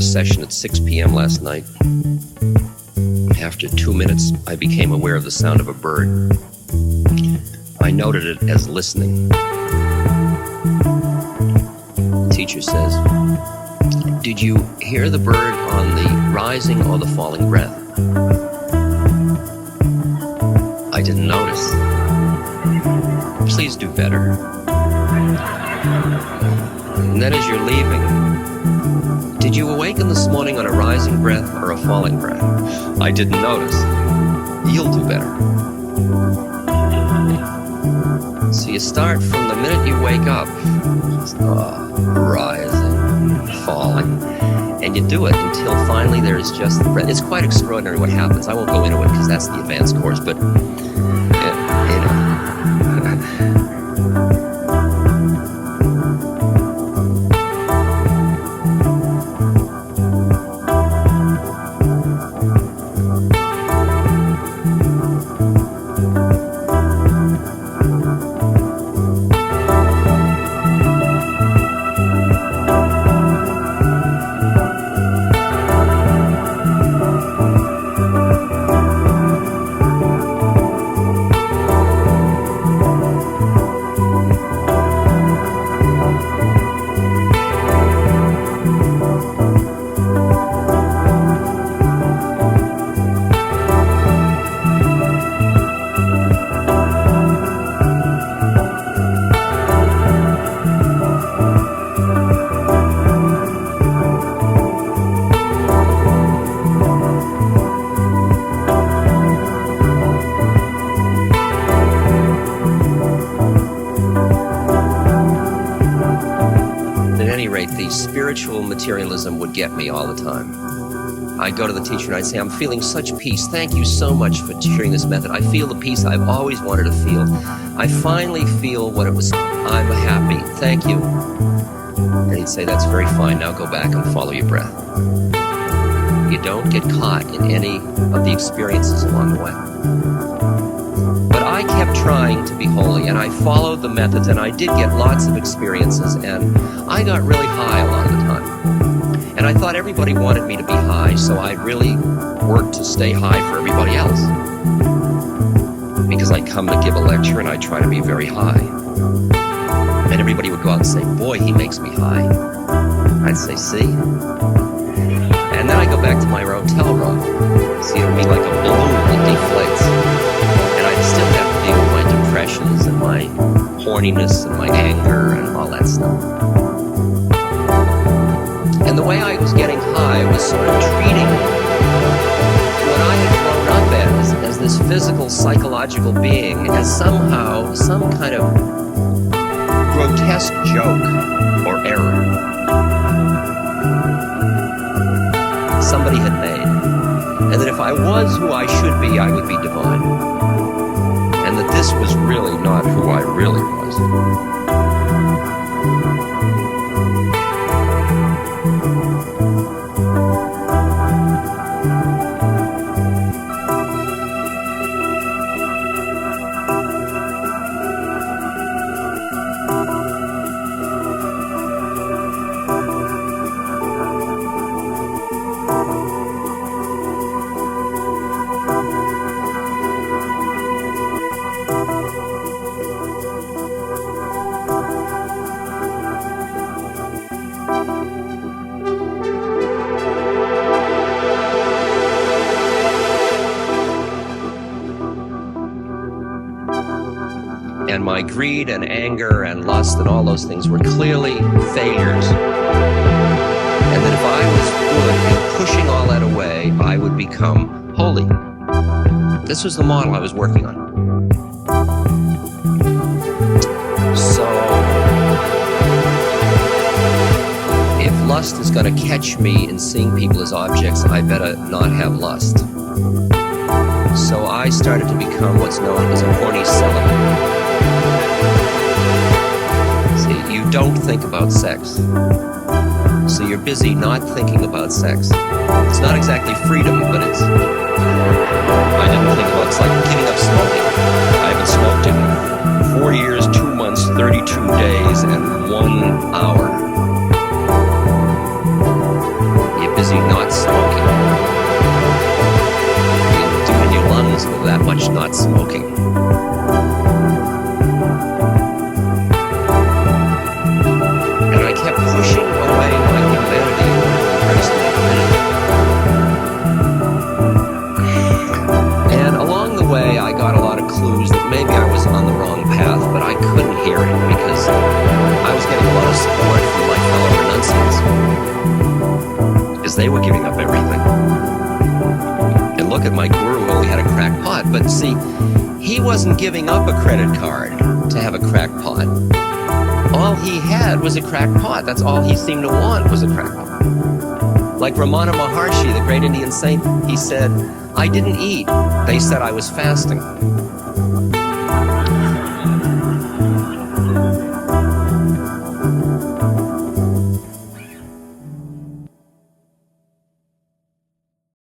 a session at 6 p.m. last night. After 2 minutes, I became aware of the sound of a bird. I noted it as listening. The teacher says, "Did you hear the bird on the rising or the falling breath?" I didn't notice. Please do better. And then as you're leaving, "Did you awaken this morning on a rising breath or a falling breath?" I didn't notice. You'll do better. So you start from the minute you wake up, rising, falling, and you do it until finally there's just the breath. It's quite extraordinary what happens. I won't go into it because that's the advanced course, but spiritual materialism would get me all the time. I'd go to the teacher and I'd say, "I'm feeling such peace. Thank you so much for sharing this method. I feel the peace I've always wanted to feel. I finally feel what it was. I'm happy. Thank you." And he'd say, "That's very fine. Now go back and follow your breath." You don't get caught in any of the experiences along the way. But I kept trying to be holy, and I followed the methods, and I did get lots of experiences, and I got really high a lot of the time. And I thought everybody wanted me to be high, so I really worked to stay high for everybody else. Because I'd come to give a lecture, and I'd try to be very high. And everybody would go out and say, "Boy, he makes me high." I'd say, "See?" And then I go back to my hotel room. See, it'll be like a balloon that deflates. And I'd still have to deal with my depressions and my horniness and my anger and all that stuff. And the way I was getting high was sort of treating what I had grown up as this physical, psychological being, as somehow some kind of grotesque joke or error somebody had made. And that if I was who I should be, I would be divine. And that this was really not who I really was. And my greed and anger and lust and all those things were clearly failures. And that if I was good in pushing all that away, I would become holy. This was the model I was working on. So, if lust is going to catch me in seeing people as objects, I better not have lust. So I started to become what's known as a horny celibate. See, you don't think about sex. So you're busy not thinking about sex. It's not exactly freedom, but it's... I didn't think about it. It's like giving up smoking. I haven't smoked in 4 years, 2 months, 32 days, and 1 hour. You're because they were giving up everything. And look at my guru, who only had a cracked pot. But see, he wasn't giving up a credit card to have a cracked pot. All he had was a cracked pot. That's all he seemed to want, was a cracked pot. Like Ramana Maharshi, the great Indian saint, he said, I didn't eat. They said I was fasting.